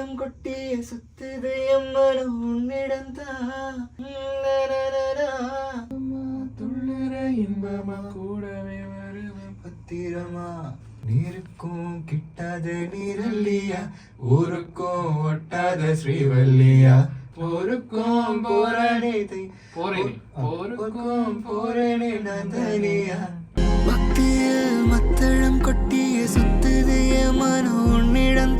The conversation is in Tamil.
மத்தளம் கொட்டிய சுத்துது எம்மனம் உன்னிடந்தான் துள்ளுற இன்பமா கூடவே வருவ பத்திரமா நீருக்கும் கிட்டாத நீரல்லியா ஊருக்கும் ஒட்டாத ஸ்ரீவல்லியா போருக்கும் போராடே போருக்கும் போராடே நந்தனியா பக்தியில் மத்தளம் கொட்டிய சுத்துது மனோ உன்னிடம்